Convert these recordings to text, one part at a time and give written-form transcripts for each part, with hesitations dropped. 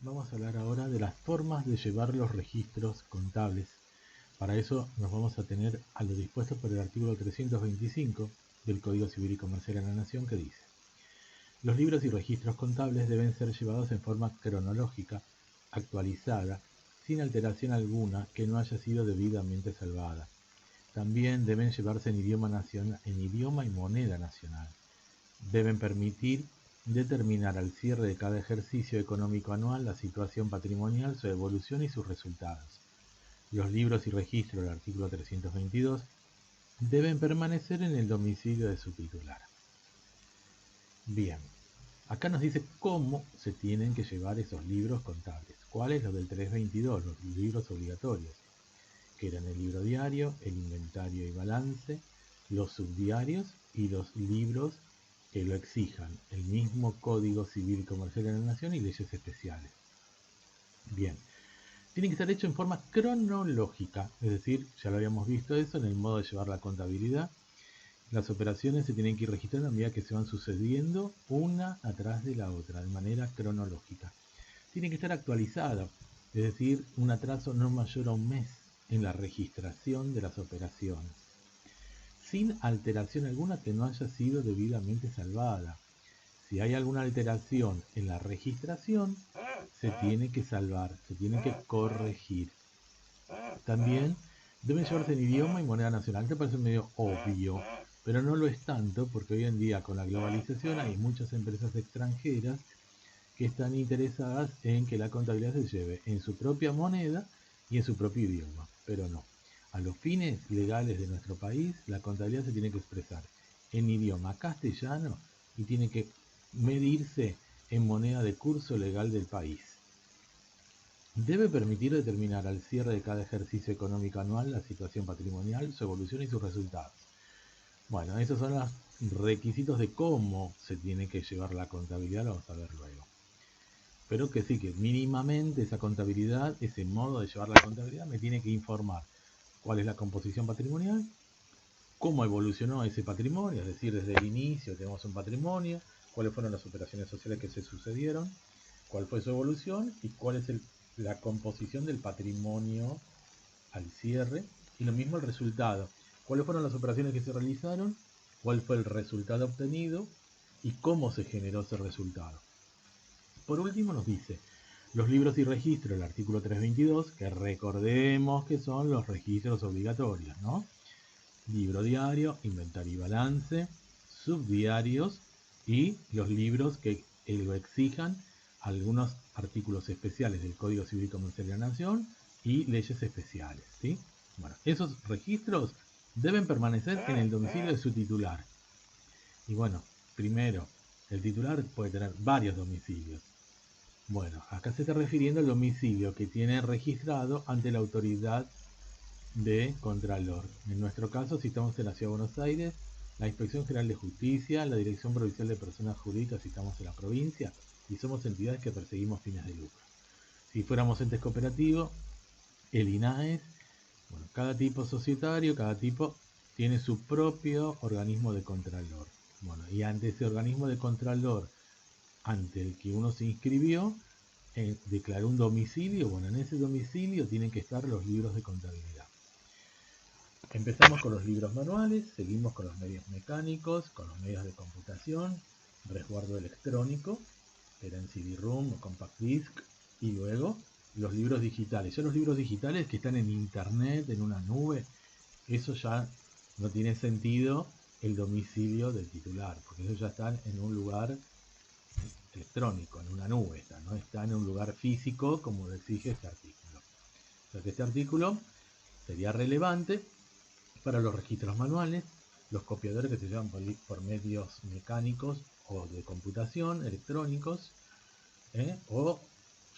Vamos a hablar ahora de las formas de llevar los registros contables. Para eso nos vamos a tener a lo dispuesto por el artículo 325 del Código Civil y Comercial de la Nación, que dice: los libros y registros contables deben ser llevados en forma cronológica, actualizada, sin alteración alguna que no haya sido debidamente salvada. También deben llevarse en idioma y moneda nacional. Deben permitir determinar al cierre de cada ejercicio económico anual la situación patrimonial, su evolución y sus resultados. Los libros y registros del artículo 322 deben permanecer en el domicilio de su titular. Bien, acá nos dice cómo se tienen que llevar esos libros contables. ¿Cuáles? Los del 322, los libros obligatorios, que eran el libro diario, el inventario y balance, los subdiarios y los libros que lo exijan, el mismo Código Civil y Comercial de la Nación y leyes especiales. Bien, tiene que estar hecho en forma cronológica, es decir, ya lo habíamos visto eso en el modo de llevar la contabilidad. Las operaciones se tienen que ir registrando a medida que se van sucediendo una atrás de la otra, de manera cronológica. Tiene que estar actualizado, es decir, un atraso no mayor a un mes en la registración de las operaciones, sin alteración alguna que no haya sido debidamente salvada. Si hay alguna alteración en la registración, se tiene que salvar, se tiene que corregir. También deben llevarse en idioma y moneda nacional. Esto parece medio obvio, pero no lo es tanto porque hoy en día con la globalización hay muchas empresas extranjeras que están interesadas en que la contabilidad se lleve en su propia moneda y en su propio idioma, pero no. A los fines legales de nuestro país, la contabilidad se tiene que expresar en idioma castellano y tiene que medirse en moneda de curso legal del país. Debe permitir determinar al cierre de cada ejercicio económico anual la situación patrimonial, su evolución y sus resultados. Bueno, esos son los requisitos de cómo se tiene que llevar la contabilidad, lo vamos a ver luego. Pero que sí, que mínimamente esa contabilidad, ese modo de llevar la contabilidad me tiene que informar cuál es la composición patrimonial, cómo evolucionó ese patrimonio, es decir, desde el inicio tenemos un patrimonio, cuáles fueron las operaciones sociales que se sucedieron, cuál fue su evolución y cuál es la composición del patrimonio al cierre, y lo mismo el resultado, cuáles fueron las operaciones que se realizaron, cuál fue el resultado obtenido y cómo se generó ese resultado. Por último nos dice los libros y registros, el artículo 322, que recordemos que son los registros obligatorios, ¿no? Libro diario, inventario y balance, subdiarios y los libros que lo exijan, algunos artículos especiales del Código Civil y Comercial de la Nación y leyes especiales, ¿sí? Bueno, esos registros deben permanecer en el domicilio de su titular. Y bueno, primero, el titular puede tener varios domicilios. Bueno, acá se está refiriendo al domicilio que tiene registrado ante la autoridad de Contralor. En nuestro caso, si estamos en la Ciudad de Buenos Aires, la Inspección General de Justicia, la Dirección Provincial de Personas Jurídicas si estamos en la provincia, y somos entidades que perseguimos fines de lucro. Si fuéramos entes cooperativos, el INAES, bueno, cada tipo societario, cada tipo tiene su propio organismo de Contralor. Bueno, y ante ese organismo de Contralor, ante el que uno se inscribió, declaró un domicilio. Bueno, en ese domicilio tienen que estar los libros de contabilidad. Empezamos con los libros manuales, seguimos con los medios mecánicos, con los medios de computación, resguardo electrónico, era en CD-ROM o Compact Disc, y luego los libros digitales. Ya los libros digitales que están en internet, en una nube, eso ya no tiene sentido el domicilio del titular, porque eso ya están en un lugar electrónico, en una nube, no está en un lugar físico como lo exige este artículo. O sea que este artículo sería relevante para los registros manuales, los copiadores que se llevan por medios mecánicos o de computación, electrónicos, o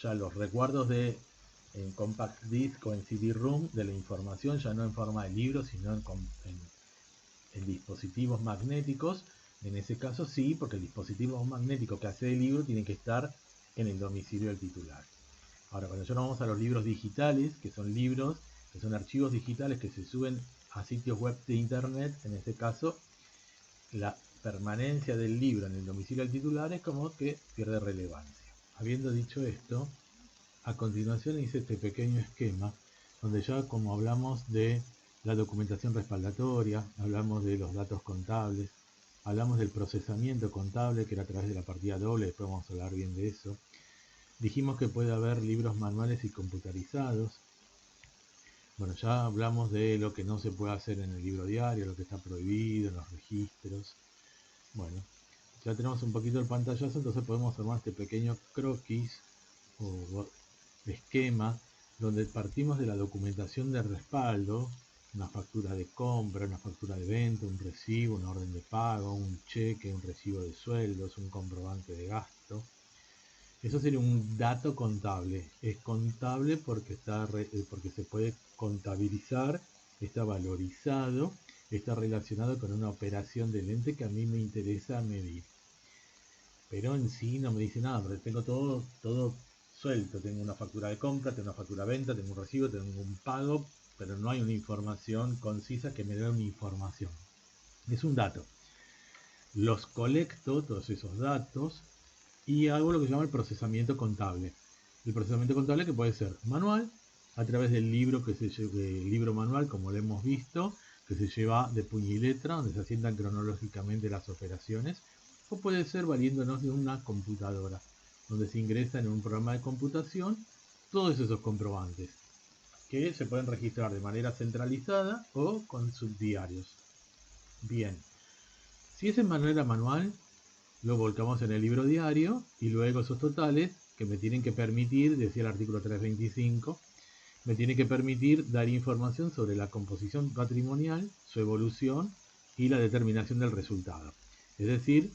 ya los recuerdos en Compact Disc o en CD-ROM de la información, ya no en forma de libro, sino en dispositivos magnéticos. En ese caso sí, porque el dispositivo magnético que hace el libro tiene que estar en el domicilio del titular. Ahora, cuando ya nos vamos a los libros digitales, que son libros, que son archivos digitales que se suben a sitios web de internet, en este caso, la permanencia del libro en el domicilio del titular es como que pierde relevancia. Habiendo dicho esto, A continuación hice este pequeño esquema donde ya como hablamos de la documentación respaldatoria, hablamos de los datos contables, hablamos del procesamiento contable que era a través de la partida doble, después vamos a hablar bien de eso. Dijimos que puede haber libros manuales y computarizados. Bueno, ya hablamos de lo que no se puede hacer en el libro diario, lo que está prohibido, en los registros. Bueno, ya tenemos un poquito el pantallazo, entonces podemos armar este pequeño croquis o esquema donde partimos de la documentación de respaldo, una factura de compra, una factura de venta, un recibo, una orden de pago, un cheque, un recibo de sueldos, un comprobante de gasto. Eso sería un dato contable. Es contable porque, porque se puede contabilizar, está valorizado, está relacionado con una operación del ente que a mí me interesa medir. Pero en sí no me dice nada, porque tengo todo suelto. Tengo una factura de compra, tengo una factura de venta, tengo un recibo, tengo un pago, pero no hay una información concisa que me dé una información. Es un dato. Los colecto, todos esos datos, y hago lo que se llama el procesamiento contable. El procesamiento contable que puede ser manual, a través del libro libro manual, como lo hemos visto, que se lleva de puño y letra, donde se asientan cronológicamente las operaciones, o puede ser valiéndonos de una computadora, donde se ingresa en un programa de computación todos esos comprobantes, que se pueden registrar de manera centralizada o con subdiarios. Bien, si es en manera manual, lo volcamos en el libro diario y luego esos totales que me tienen que permitir, decía el artículo 325, me tiene que permitir dar información sobre la composición patrimonial, su evolución y la determinación del resultado. Es decir,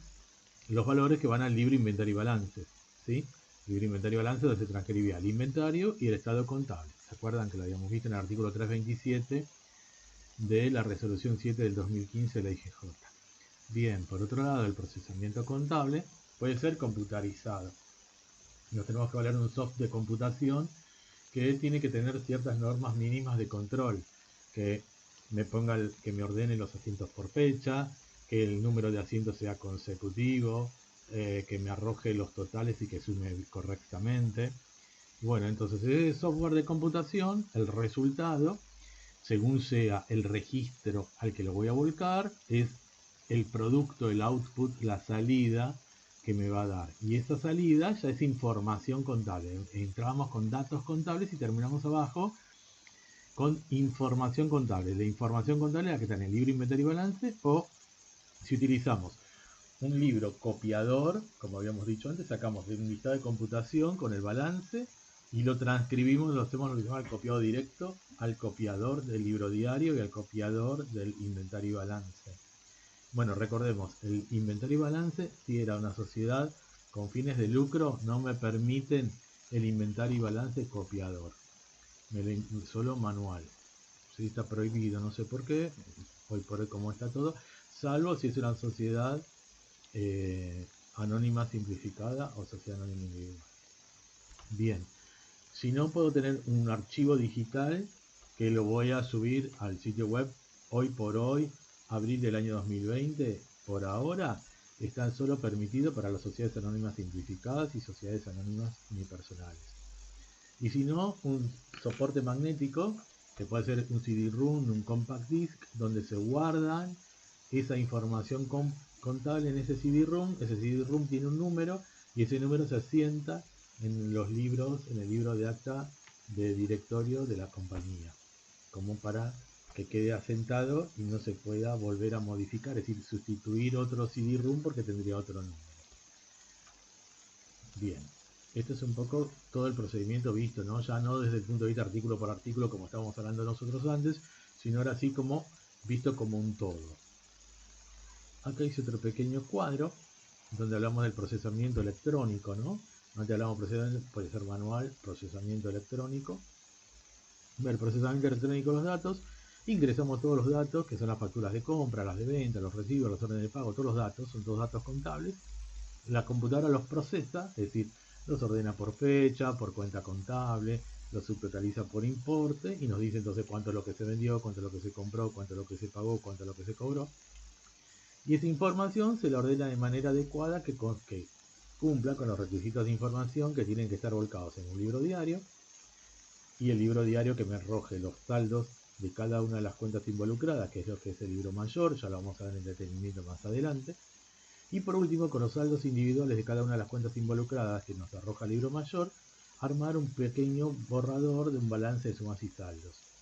los valores que van al libro inventario y balance. ¿Sí? Libro inventario y balance donde se transcribía el inventario y el estado contable. ¿Se acuerdan que lo habíamos visto en el artículo 327 de la resolución 7 del 2015 de la IGJ? Bien, por otro lado, el procesamiento contable puede ser computarizado. Nos tenemos que valer un software de computación que tiene que tener ciertas normas mínimas de control, que que me ordene los asientos por fecha, que el número de asientos sea consecutivo, que me arroje los totales y que sume correctamente. Bueno, entonces ese software de computación, el resultado, según sea el registro al que lo voy a volcar, es el producto, el output, la salida que me va a dar. Y esa salida ya es información contable. Entramos con datos contables y terminamos abajo con información contable. La información contable es la que está en el libro inventario y balance, o si utilizamos un libro copiador, como habíamos dicho antes, sacamos de un listado de computación con el balance y lo transcribimos, lo hacemos lo que se llama el copiado directo al copiador del libro diario y al copiador del inventario y balance. Bueno, recordemos, el inventario y balance, si era una sociedad con fines de lucro, no me permiten el inventario y balance copiador, solo manual. Sí, está prohibido, no sé por qué, hoy por hoy como está todo, salvo si es una sociedad anónima simplificada o sociedad anónima individual. Bien, si no puedo tener un archivo digital que lo voy a subir al sitio web hoy por hoy, abril del año 2020, por ahora están solo permitidos para las sociedades anónimas simplificadas y sociedades anónimas unipersonales. Y si no, un soporte magnético, que puede ser un CD-ROM, un compact disc, donde se guardan esa información contable en ese CD-ROM. Ese CD-ROM tiene un número y ese número se asienta en los libros, en el libro de acta de directorio de la compañía, como para que quede asentado y no se pueda volver a modificar, es decir, sustituir otro CD-ROM porque tendría otro número. Bien, esto es un poco todo el procedimiento visto, ¿no? Ya no desde el punto de vista artículo por artículo como estábamos hablando nosotros antes, sino ahora sí como visto como un todo. Acá hice otro pequeño cuadro donde hablamos del procesamiento electrónico, ¿no? Antes hablamos de procesamiento, puede ser manual, procesamiento electrónico. El procesamiento electrónico de los datos, ingresamos todos los datos, que son las facturas de compra, las de venta, los recibos, los órdenes de pago, todos los datos, son todos datos contables. La computadora los procesa, es decir, los ordena por fecha, por cuenta contable, los subtotaliza por importe y nos dice entonces cuánto es lo que se vendió, cuánto es lo que se compró, cuánto es lo que se pagó, cuánto es lo que se cobró. Y esa información se la ordena de manera adecuada que cumpla con los requisitos de información que tienen que estar volcados en un libro diario, y el libro diario que me arroje los saldos de cada una de las cuentas involucradas, que es lo que es el libro mayor, ya lo vamos a ver en detenimiento más adelante. Y por último, con los saldos individuales de cada una de las cuentas involucradas que nos arroja el libro mayor, armar un pequeño borrador de un balance de sumas y saldos.